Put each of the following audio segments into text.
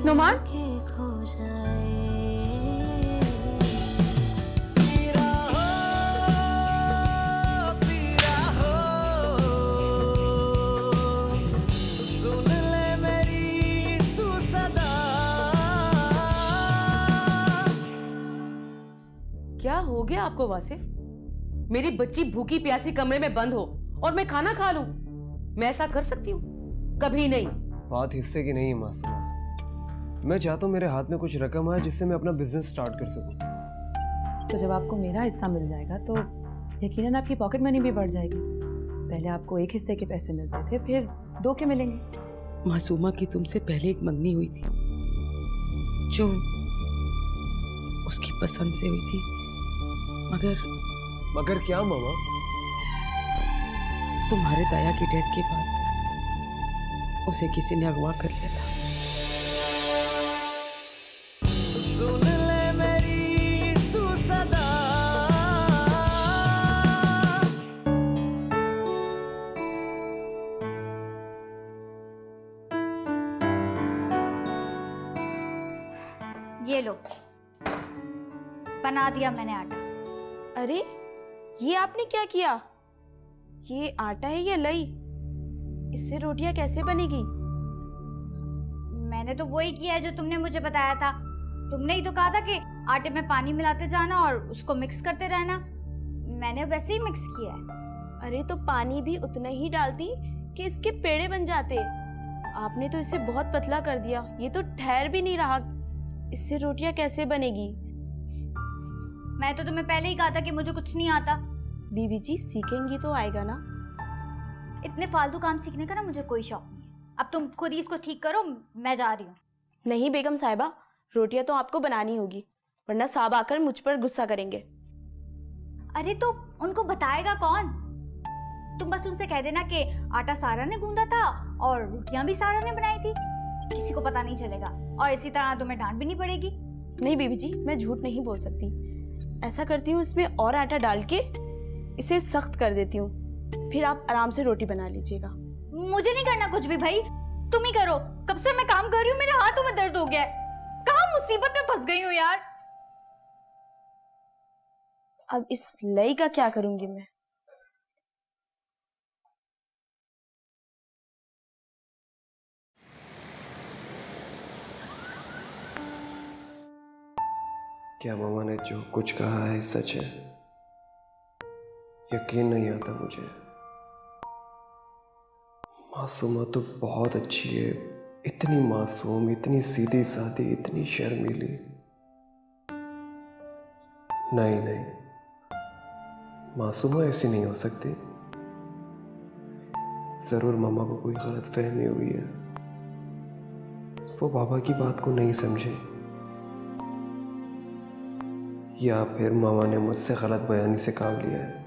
नुमान, क्या हो गया आपको वासिफ? मेरी बच्ची भूखी प्यासी कमरे में बंद हो और मैं खाना खा लूं? मैं ऐसा कर सकती हूँ? कभी नहीं। बात हिस्से की नहीं है मासूमा। मैं चाहता हूँ मेरे हाथ में कुछ रकम आए जिससे मैं अपना बिजनेस स्टार्ट कर सकूं। तो जब आपको मेरा हिस्सा मिल जाएगा तो यकीनन आपकी पॉकेट मनी भी बढ़ जाएगी। पहले आपको एक हिस्से के पैसे मिलते थे, फिर 2 के मिलेंगे। मासूमा की तुमसे पहले एक मंगनी हुई थी जो उसकी पसंद से हुई थी, मगर क्या मामा? तुम्हारे दाया की डेथ के बाद उसे किसी ने अगवा कर लिया था। सुन ले मेरी तू सदा। ये लो, बना दिया मैंने आटा। अरे ये आपने क्या किया? ये आटा है या लई? इससे रोटियां कैसे बनेगी? मैंने तो वही किया है जो तुमने मुझे बताया था। तुमने ही तो कहा था कि आटे में पानी मिलाते जाना और उसको मिक्स करते रहना। मैंने वैसे ही मिक्स किया है। अरे तो पानी भी उतना ही डालती कि इसके पेड़े बन जाते। आपने तो इसे बहुत पतला कर दिया। ये तो ठहर भी नहीं रहा। इससे रोटियां कैसे बनेगी? मैं तो तुम्हें पहले ही कहा था कि मुझे कुछ नहीं आता। बीबी जी सीखेंगी तो आएगा ना। इतने फालतू काम सीखने का ना मुझे कोई शौक नहीं है। अब तुम खुद ही इसको ठीक करो, मैं जा रही हूँ। नहीं बेगम साहिबा, रोटियां तो आपको बनानी होगी, वरना साहब आकर मुझ पर गुस्सा करेंगे। अरे तो उनको बताएगा कौन? तुम बस उनसे कह देना कि आटा सारा ने गूंदा था और रोटियां भी सारा ने बनाई थी। किसी को पता नहीं चलेगा और इसी तरह तुम्हें डांट भी नहीं पड़ेगी। नहीं बीबी जी, मैं झूठ नहीं बोल सकती। ऐसा करती हूँ, इसमें और आटा डाल के इसे सख्त कर देती हूँ, फिर आप आराम से रोटी बना लीजिएगा। मुझे नहीं करना कुछ भी भाई, तुम ही करो। कब से मैं काम कर रही हूँ, मेरे हाथों में दर्द हो गया है। कहाँ मुसीबत में फंस गई हूँ यार। अब इस लई का क्या करूंगी मैं? क्या मामा ने जो कुछ कहा है सच है? यकीन नहीं आता मुझे। मासूमा तो बहुत अच्छी है, इतनी मासूम, इतनी सीधी सादी, इतनी शर्मीली। नहीं, मासूमा ऐसी नहीं हो सकती। जरूर मामा को कोई गलत फहमी हुई है। वो बाबा की बात को नहीं समझे, या फिर मामा ने मुझसे गलत बयानी से काम लिया है।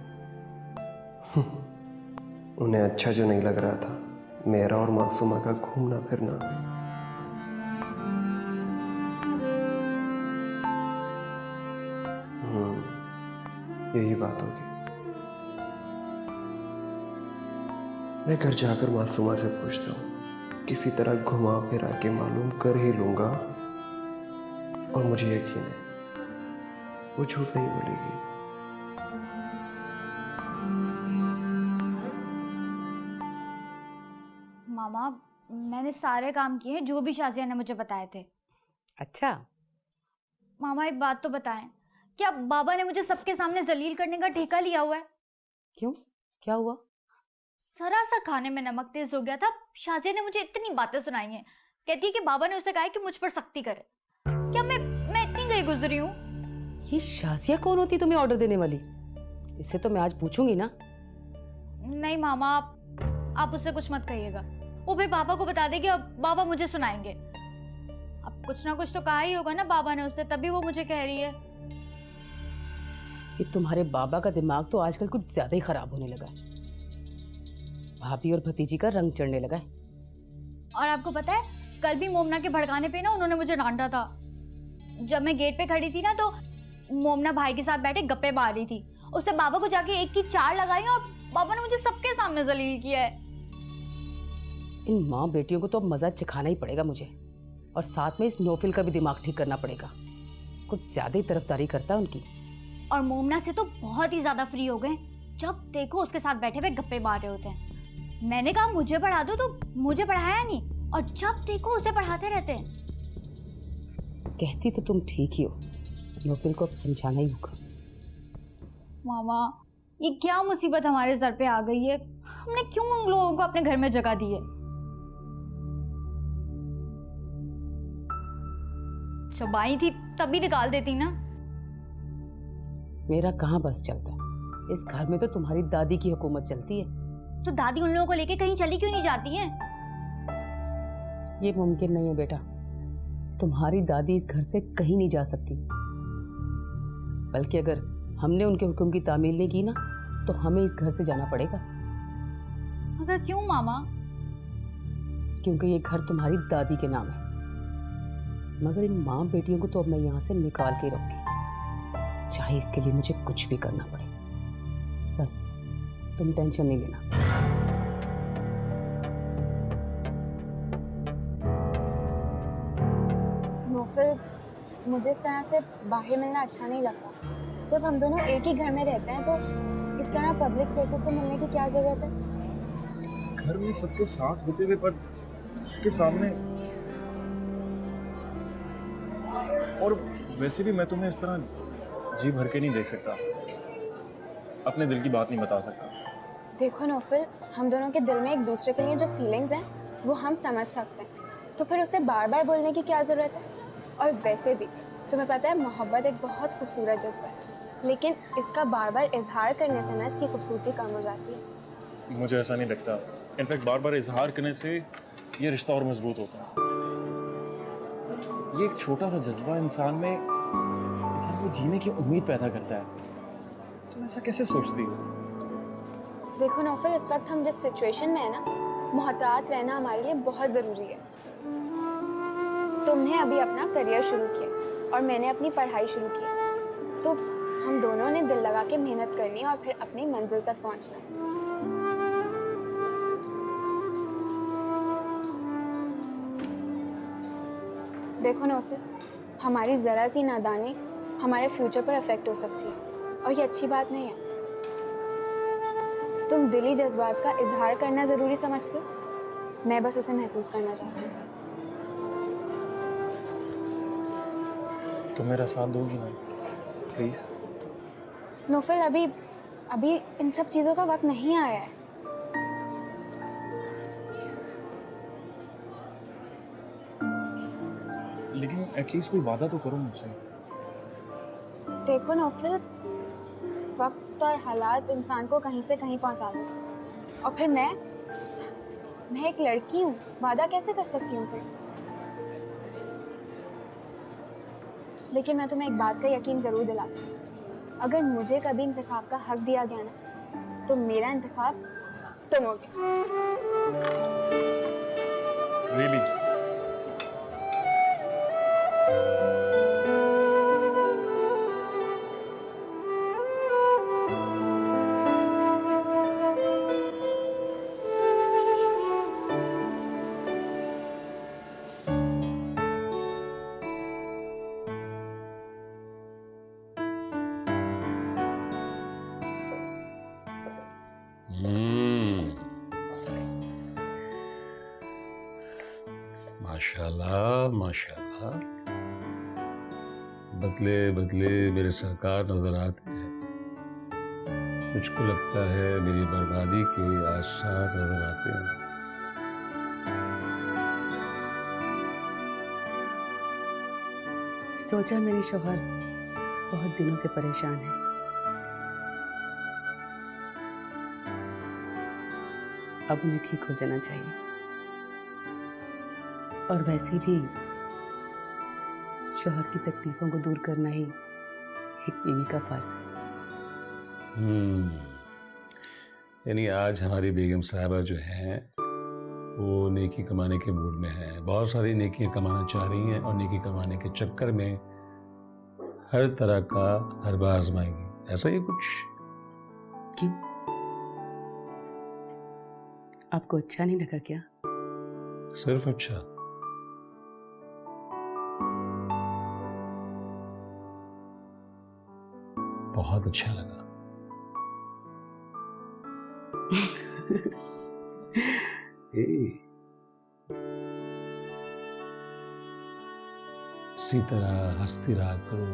उन्हें अच्छा जो नहीं लग रहा था मेरा और मासूमा का घूमना फिरना। यही बात होगी। मैं घर जाकर मासूमा से पूछता हूँ, किसी तरह घुमा फिरा के मालूम कर ही लूंगा, और मुझे यकीन है वो झूठ नहीं बोलेगी। मामा, मैंने सारे काम किए जो भी शाजिया ने मुझे बताए थे। अच्छा, मामा एक बात तो बताएं, क्या बाबा ने मुझे सबके सामने जलील करने का ठेका लिया हुआ है? क्यों, क्या हुआ? जरा सा खाने में नमक तेज हो गया था, शाजिया ने मुझे इतनी बातें सुनाई हैं। कहती है कि बाबा ने उसे कहा है कि मुझ पर सख्ती करे। क्या मैं इतनी गई गुजरी हूँ? ये शाजिया कौन होती तुम्हें ऑर्डर देने वाली? इससे तो मैं आज पूछूंगी ना। नहीं मामा, आप उससे कुछ मत कहिएगा। वो फिर बाबा को बता देगी और बाबा मुझे सुनाएंगे। अब कुछ ना कुछ तो कहा ही होगा ना बाबा ने उससे, तभी वो मुझे कह रही है। कि तुम्हारे बाबा का दिमाग तो आजकल कुछ ज्यादा ही खराब होने लगा है। भाभी और भतीजी का रंग चढ़ने लगा है। और आपको पता है, कल भी मोमना के भड़काने पे ना उन्होंने मुझे डांटा था। जब मैं गेट पे खड़ी थी ना, तो मोमना भाई के साथ बैठे गप्पे मार रही थी। उसने बाबा को जाके 1 की 4 लगाई और बाबा ने मुझे सबके सामने जलील किया है। इन माँ बेटियों को तो अब मजा चिखाना ही पड़ेगा मुझे। और साथ में इस नौफिल का भी दिमाग ठीक करना पड़ेगा। कुछ ज्यादा ही तरफदारी करता है उनकी। और मोमना से तो बहुत ही ज्यादा फ्री हो गए। जब देखो उसके साथ बैठे हुए गप्पे मार रहे होते हैं। मैंने कहा मुझे पढ़ा दो तो मुझे पढ़ाया नहीं, और जब देखो उसे पढ़ाते रहते हैं। कहती तो तुम ठीक ही हो, नौफिल को अब समझाना ही होगा। मामा, ये क्या मुसीबत हमारे सर पे आ गई है? हमने क्यों उन लोगों को अपने घर में जगह दी है? जब आई थी तभी निकाल देती ना। मेरा कहाँ बस चलता है, इस घर में तो तुम्हारी दादी की हुकूमत चलती है। तो दादी उन लोगों को लेके कहीं चली क्यों नहीं जाती हैं? ये मुमकिन नहीं है बेटा, तुम्हारी दादी इस घर से कहीं नहीं जा सकती। बल्कि अगर हमने उनके हुक्म की तामील नहीं की ना, तो हमें इस घर से जाना पड़ेगा। मगर क्यों मामा? क्योंकि ये घर तुम्हारी दादी के नाम है। मगर इन माँ बेटियों को तो अब मैं यहाँ से निकाल के रहूंगी, चाहे इसके लिए मुझे कुछ भी करना पड़े। बस तुम टेंशन नहीं लेना। नौफिल, मुझे इस तरह से बाहर मिलना अच्छा नहीं लगता। जब हम दोनों एक ही घर में रहते हैं तो इस तरह पब्लिक प्लेसेस पे मिलने की क्या ज़रूरत है? घर में सबके साथ होते हुए पर सबके सामने। और वैसे भी मैं तुम्हें इस तरह जी भर के नहीं देख सकता, अपने दिल की बात नहीं बता सकता। देखो नौफिल, हम दोनों के दिल में एक दूसरे के लिए जो फीलिंग्स हैं वो हम समझ सकते हैं, तो फिर उसे बार बार बोलने की क्या ज़रूरत है? और वैसे भी तुम्हें पता है, मोहब्बत एक बहुत खूबसूरत जज्बा है, लेकिन इसका बार बार इजहार करने से ना इसकी खूबसूरती कम हो जाती है। मुझे ऐसा नहीं लगता। इनफैक्ट बार बार इजहार करने से ये रिश्ता और मजबूत होता है। ये एक छोटा सा जज्बा इंसान को जीने की उम्मीद पैदा करता है। तुम ऐसा कैसे सोचती हो? देखो नौफिल, इस वक्त हम जिस सिचुएशन में है ना, मोहतात रहना हमारे लिए बहुत ज़रूरी है। तुमने अभी अपना करियर शुरू किया और मैंने अपनी पढ़ाई शुरू की, तो हम दोनों ने दिल लगा के मेहनत करनी और फिर अपनी मंजिल तक पहुंचना। देखो नौफिल, हमारी ज़रा सी नादानी हमारे फ्यूचर पर अफेक्ट हो सकती है और ये अच्छी बात नहीं है। तुम दिली जज्बात का इजहार करना ज़रूरी समझते हो, मैं बस उसे महसूस करना चाहती हूँ। तुम मेरा साथ दोगी ना प्लीज? नौफिल, अभी इन सब चीज़ों का वक्त नहीं आया है। लेकिन एटलीस्ट कोई वादा तो करो मुझसे। देखो नौफिल, वक्त और हालात इंसान को कहीं से कहीं पहुंचा देते हैं, और फिर मैं एक लड़की हूँ, वादा कैसे कर सकती हूँ फिर? लेकिन मैं तुम्हें एक बात का यकीन ज़रूर दिला सकती हूँ, अगर मुझे कभी इंतखाब का हक दिया गया ना, तो मेरा इंतखाब तुम होगे। Really? माशाल्लाह माशाल्लाह, बदले बदले मेरे सरकार नजर आते हैं। मुझको लगता है मेरी बर्बादी के आसार नजर आते हैं। सोचा मेरे शौहर बहुत दिनों से परेशान है, अब उन्हें ठीक हो जाना चाहिए। और वैसे भी शौहर की तकलीफों को दूर करना ही एक बीवी का फर्ज है। यानी आज हमारी बेगम साहिबा जो हैं वो नेकी कमाने के मूड में हैं, बहुत सारी नेकियां कमाना चाह रही हैं और नेकी कमाने के चक्कर में हर तरह का हरबा आजमाएंगी, ऐसा ही कुछ? क्यों, आपको अच्छा नहीं लगा क्या? सिर्फ अच्छा? बहुत अच्छा लगा। इसी तरह हंसती रहा करो,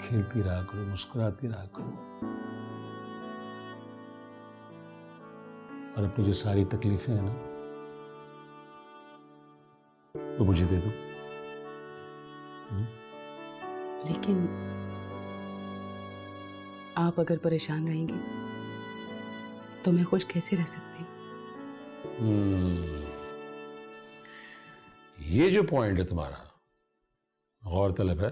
खेलती रहा करो, मुस्कुराती रहा करो, और अपनी जो सारी तकलीफें हैं ना, वो मुझे दे दो। लेकिन आप अगर परेशान रहेंगे तो मैं खुश कैसे रह सकती हूँ? ये जो पॉइंट है तुम्हारा गौरतलब है।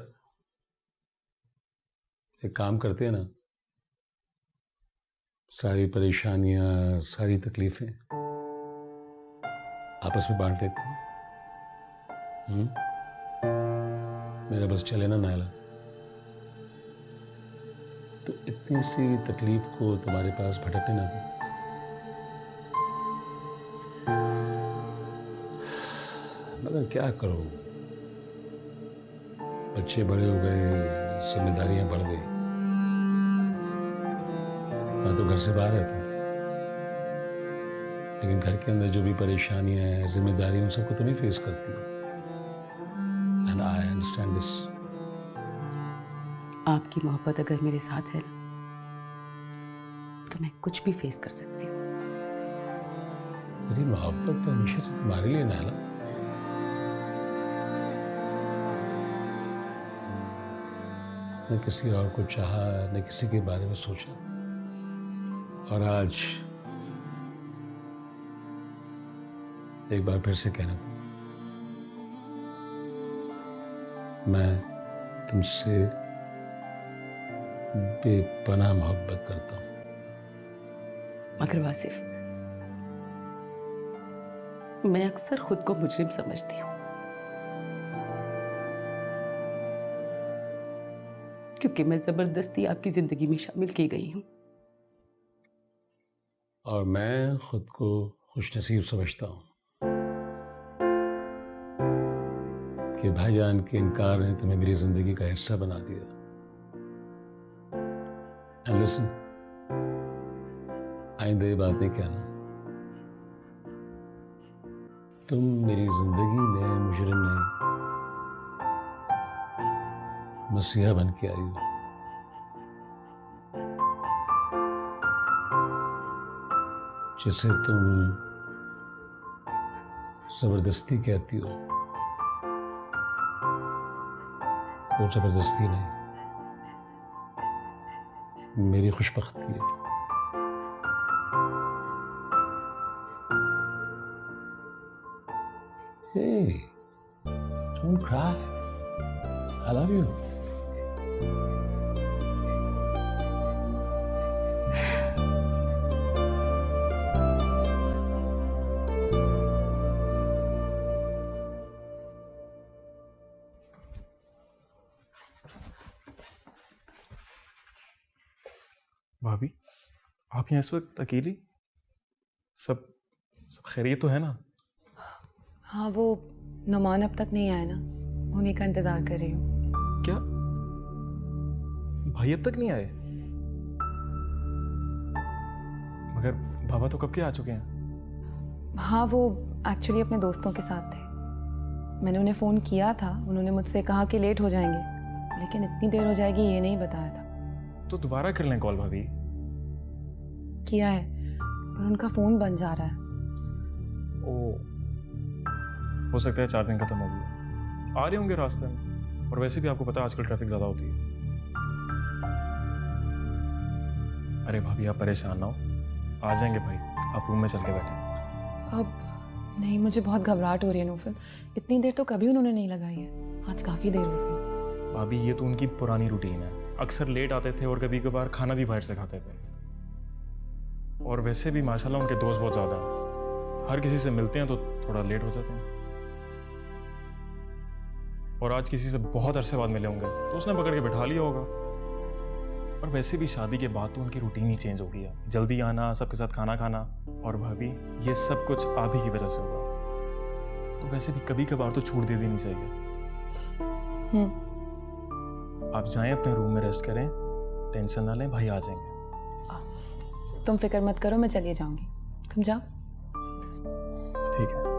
एक काम करते हैं ना, सारी परेशानियां, सारी तकलीफें आपस में बांट लेते हैं। मेरा बस चले ना नायला, तो इतनी सी तकलीफ को तुम्हारे पास भटकने ना दो। मगर क्या करो, बच्चे बड़े हो गए, जिम्मेदारियां बढ़ गई। मैं तो घर से बाहर रहता हूं, लेकिन घर के अंदर जो भी परेशानियां हैं, जिम्मेदारियां, उन सबको तुम ही फेस करती हो। And I understand this. आपकी मोहब्बत अगर मेरे साथ है ना, तो मैं कुछ भी फेस कर सकती हूँ। मेरी मोहब्बत तो हमेशा से तुम्हारे लिए नायला। न किसी और को चाहा, न किसी के बारे में सोचा, और आज एक बार फिर से कहना था, मैं तुमसे बेपनाह मोहब्बत करता हूं। मगर वासिफ, मैं अक्सर खुद को मुजरिम समझती हूँ, क्योंकि मैं जबरदस्ती आपकी जिंदगी में शामिल की गई हूँ। और मैं खुद को खुशनसीब समझता हूँ कि भाईजान के इनकार ने तुम्हें मेरी जिंदगी का हिस्सा बना दिया। एंड लिसन, आइंदा ये बात नहीं कहना, तुम मेरी जिंदगी में मुजरिम नहीं, मसीहा बन के आई हो। जिसे तुम जबरदस्ती कहती हो, वो जबरदस्ती नहीं, मेरी खुशबख्ती है। Hey, don't cry. I love you. भाभी, आप यहाँ इस वक्त अकेली? सब खैरियत तो है ना? हाँ, वो नुमान अब तक नहीं आया ना, उन्हीं का इंतजार कर रही हूँ। क्या भाई अब तक नहीं आए? मगर बाबा तो कब के आ चुके हैं। हाँ, वो एक्चुअली अपने दोस्तों के साथ थे। मैंने उन्हें फ़ोन किया था, उन्होंने मुझसे कहा कि लेट हो जाएंगे, लेकिन इतनी देर हो जाएगी ये नहीं बताया था। तो दोबारा कर लें कॉल भाभी। किया है, पर उनका फ़ोन बंद जा रहा है। हो सकता है चार्जिंग खत्म हो गई। आ रहे होंगे रास्ते में, और वैसे भी आपको पता है आजकल ट्रैफिक ज़्यादा होती है। अरे भाभी, आप परेशान ना हो, आ जाएंगे भाई, आप रूम में चल के बैठे। अब नहीं, मुझे बहुत घबराहट हो रही है नौफल। इतनी देर तो कभी उन्होंने नहीं लगाई है, आज काफ़ी देर हो गई। भाभी, ये तो उनकी पुरानी रूटीन है, अक्सर लेट आते थे और कभी कभार खाना भी बाहर से खाते थे। और वैसे भी माशाल्लाह उनके दोस्त बहुत ज़्यादा हैं, हर किसी से मिलते हैं तो थोड़ा लेट हो जाते हैं। और आज किसी से बहुत अरसे बाद मिले होंगे तो उसने पकड़ के बैठा लिया होगा। और वैसे भी शादी के बाद तो उनकी रूटीन ही चेंज हो गई है, जल्दी आना, सबके साथ खाना खाना। और भाभी, ये सब कुछ आप ही की वजह से होगा। तो वैसे भी कभी कभार तो छूट दे देनी चाहिए। आप जाएं अपने रूम में रेस्ट करें, टेंशन ना लें, भाई आ जाएंगे। तुम फिक्र मत करो, मैं चली जाऊंगी, तुम जाओ। ठीक है।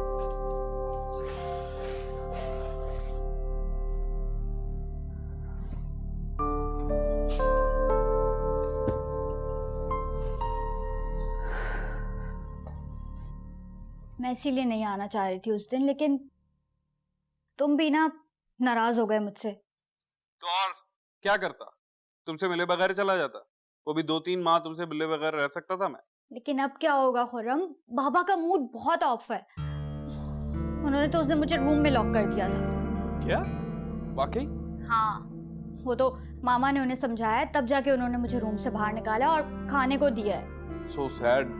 मैं इसीलिए नहीं आना चाह रही थी उस दिन, लेकिन तुम भी ना नाराज हो गए मुझसे। तो और क्या करता, तुमसे मिले बगैर चला जाता? वो भी 2-3 माह तुमसे मिले बगैर रह सकता था मैं? लेकिन अब क्या होगा खुर्रम, बाबा का मूड बहुत ऑफ है। उन्होंने तो उस दिन मुझे रूम में लॉक कर दिया था। क्या वाकई? हाँ, वो तो मामा ने उन्हें समझाया, तब जाके उन्होंने मुझे रूम से बाहर निकाला और खाने को दिया है। सो सैड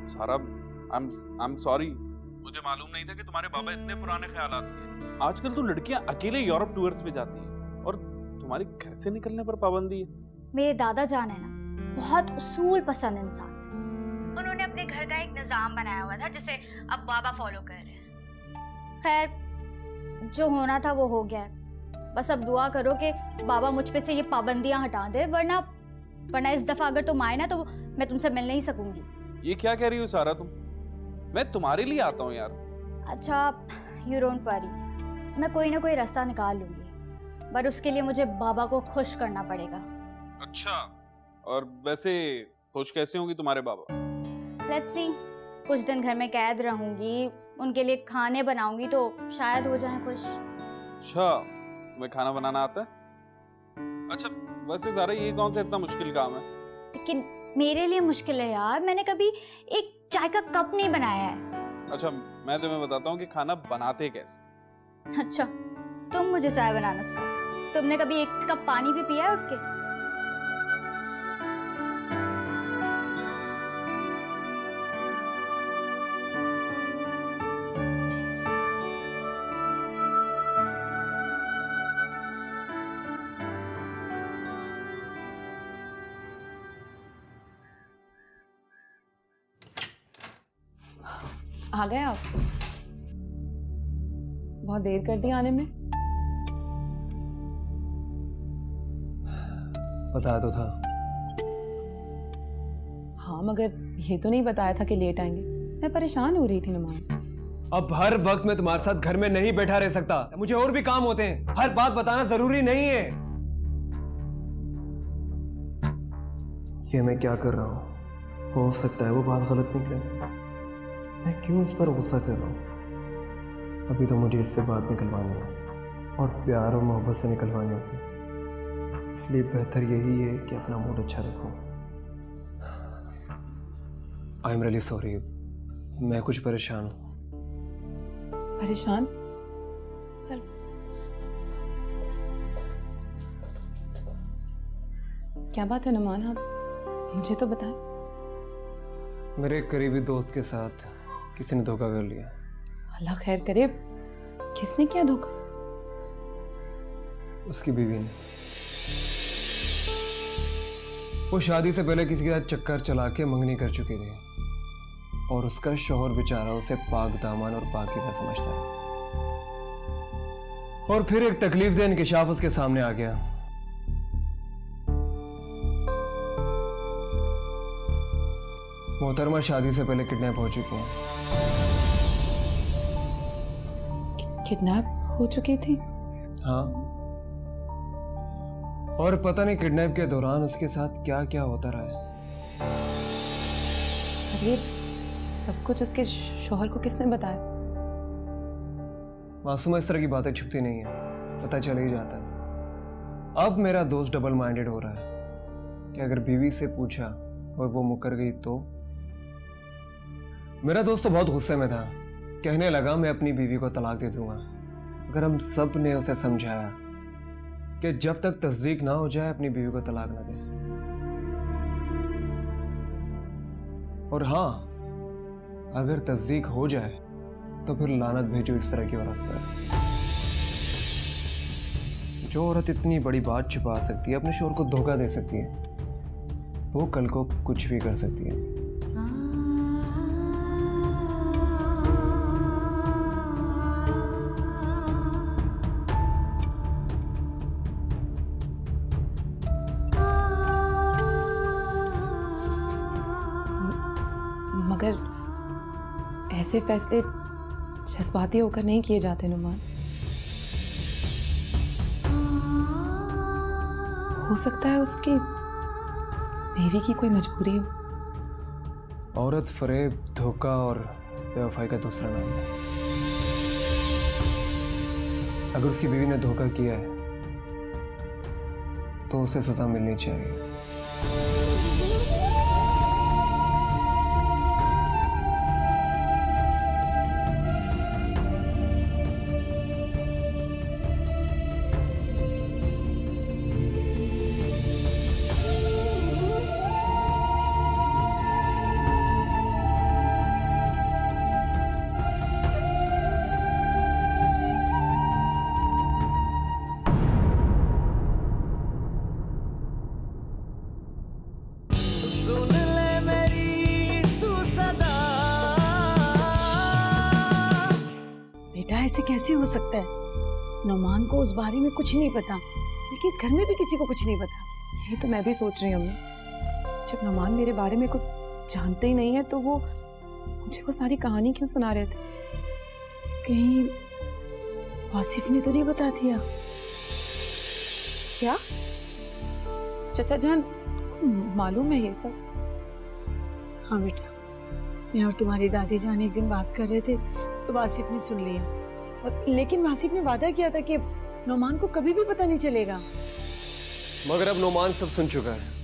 सारा। आई एम सॉरी, मुझे मालूम नहीं था कि तुम्हारे बाबा इतने पुराने ख्यालात के हैं। आजकल तो लड़कियां अकेले यूरोप टूर्स पे जाती हैं और तुम्हारी घर से निकलने पर पाबंदी है। मेरे दादा जान है ना, बहुत उसूल पसंद इंसान थे। उन्होंने अपने घर का एक निजाम बनाया हुआ था जिसे अब बाबा फॉलो कर रहे हैं। खैर, जो होना था वो हो गया है। बस अब दुआ करो कि बाबा मुझ पे से ये पाबंदियां हटा दे, वरना इस दफा अगर तुम आए ना तो मैं तुमसे मिल नहीं सकूंगी। ये क्या कह रही हो सारा तुम? मैं तुम्हारे लिए आता हूँ यार। अच्छा, यू डोंट वरी, मैं कोई ना कोई रास्ता निकाल लूंगी, पर उसके लिए मुझे बाबा को खुश करना पड़ेगा। अच्छा, और वैसे खुश कैसे होंगी तुम्हारे बाबा? लेट्स सी, कुछ दिन घर में कैद रहूंगी, उनके लिए खाने बनाऊंगी तो शायद हो जाए खुश। अच्छा, तुम्हें खाना बनाना आता है? अच्छा, वैसे सारा ये कौन सा इतना मुश्किल काम है? लेकिन मेरे लिए मुश्किल है यार, मैंने कभी एक चाय का कप नहीं बनाया है। अच्छा, मैं तुम्हें बताता हूँ कि खाना बनाते कैसे। अच्छा, तुम मुझे चाय बनाना सिखाओ। तुमने कभी एक कप पानी भी पिया है उठ के? आ गए आप? बहुत देर कर दी आने में। बताया तो था। हाँ, मगर ये तो नहीं बताया था कि लेट आएंगे। मैं परेशान हो रही थी नुमान। अब हर वक्त मैं तुम्हारे साथ घर में नहीं बैठा रह सकता, मुझे और भी काम होते हैं। हर बात बताना जरूरी नहीं है। ये मैं क्या कर रहा हूँ? हो सकता है वो बात गलत निकले। मैं क्यों इस पर गुस्सा कर रहा हूँ? अभी तो मुझे इससे बात निकलवानी है और प्यार और मोहब्बत से निकलवानी होगी। इसलिए बेहतर यही है कि अपना मूड अच्छा रखूं। आई एम रियली सॉरी, मैं कुछ परेशान हूँ। परेशान? पर क्या बात है नुमान, आप मुझे तो बताएं। मेरे करीबी दोस्त के साथ किसी ने धोखा कर लिया। अल्लाह खैर करे, किसने किया धोखा? उसकी बीवी ने। वो शादी से पहले किसी के साथ चक्कर चला के मंगनी कर चुकी थी और उसका शौहर बेचारा उसे पाक दामन और पाकीज़ा समझता है। और फिर एक तकलीफ दे इंकिशाफ उसके सामने आ गया। मोहतरमा शादी से पहले किडनैप हो चुकी हैं। किडनैप हो चुकी थी? हाँ, और पता नहीं किडनैप के दौरान उसके साथ क्या क्या होता रहा है। अरे सब कुछ उसके शौहर को किसने बताया? मासूमा इस तरह की बातें छुपती नहीं है, पता चल ही जाता है। अब मेरा दोस्त डबल माइंडेड हो रहा है कि अगर बीवी से पूछा और वो मुकर गई तो। मेरा दोस्त तो बहुत गुस्से में था, कहने लगा मैं अपनी बीवी को तलाक दे दूंगा। अगर हम सब ने उसे समझाया कि जब तक तस्दीक ना हो जाए अपनी बीवी को तलाक ना दे। और हाँ, अगर तस्दीक हो जाए तो फिर लानत भेजो इस तरह की औरत पर। जो औरत इतनी बड़ी बात छुपा सकती है, अपने शोहर को धोखा दे सकती है, वो कल को कुछ भी कर सकती है। ऐसे फैसले जज्बाती होकर नहीं किए जाते नुमान। हो सकता है उसकी बीवी की कोई मजबूरी हो। औरत फरेब, धोखा और बेवफाई का दूसरा नाम है। अगर उसकी बीवी ने धोखा किया है तो उसे सजा मिलनी चाहिए। सुन ले मेरी तू सदा। बेटा ऐसे कैसे हो सकता है? नौमान को उस बारे में कुछ नहीं पता, बल्कि इस घर में भी किसी को कुछ नहीं पता। यही तो मैं भी सोच रही हूँ अम्मी। जब नौमान मेरे बारे में कुछ जानते ही नहीं है तो वो मुझे वो सारी कहानी क्यों सुना रहे थे? कहीं वासिफ ने तो नहीं बता दिया? क्या चचा जान को मालूम है ये सब? हाँ बेटा, मैं और तुम्हारी दादी जान एक दिन बात कर रहे थे तो वासिफ ने सुन लिया। लेकिन वासिफ ने वादा किया था कि नौमान को कभी भी पता नहीं चलेगा। मगर अब नौमान सब सुन चुका है।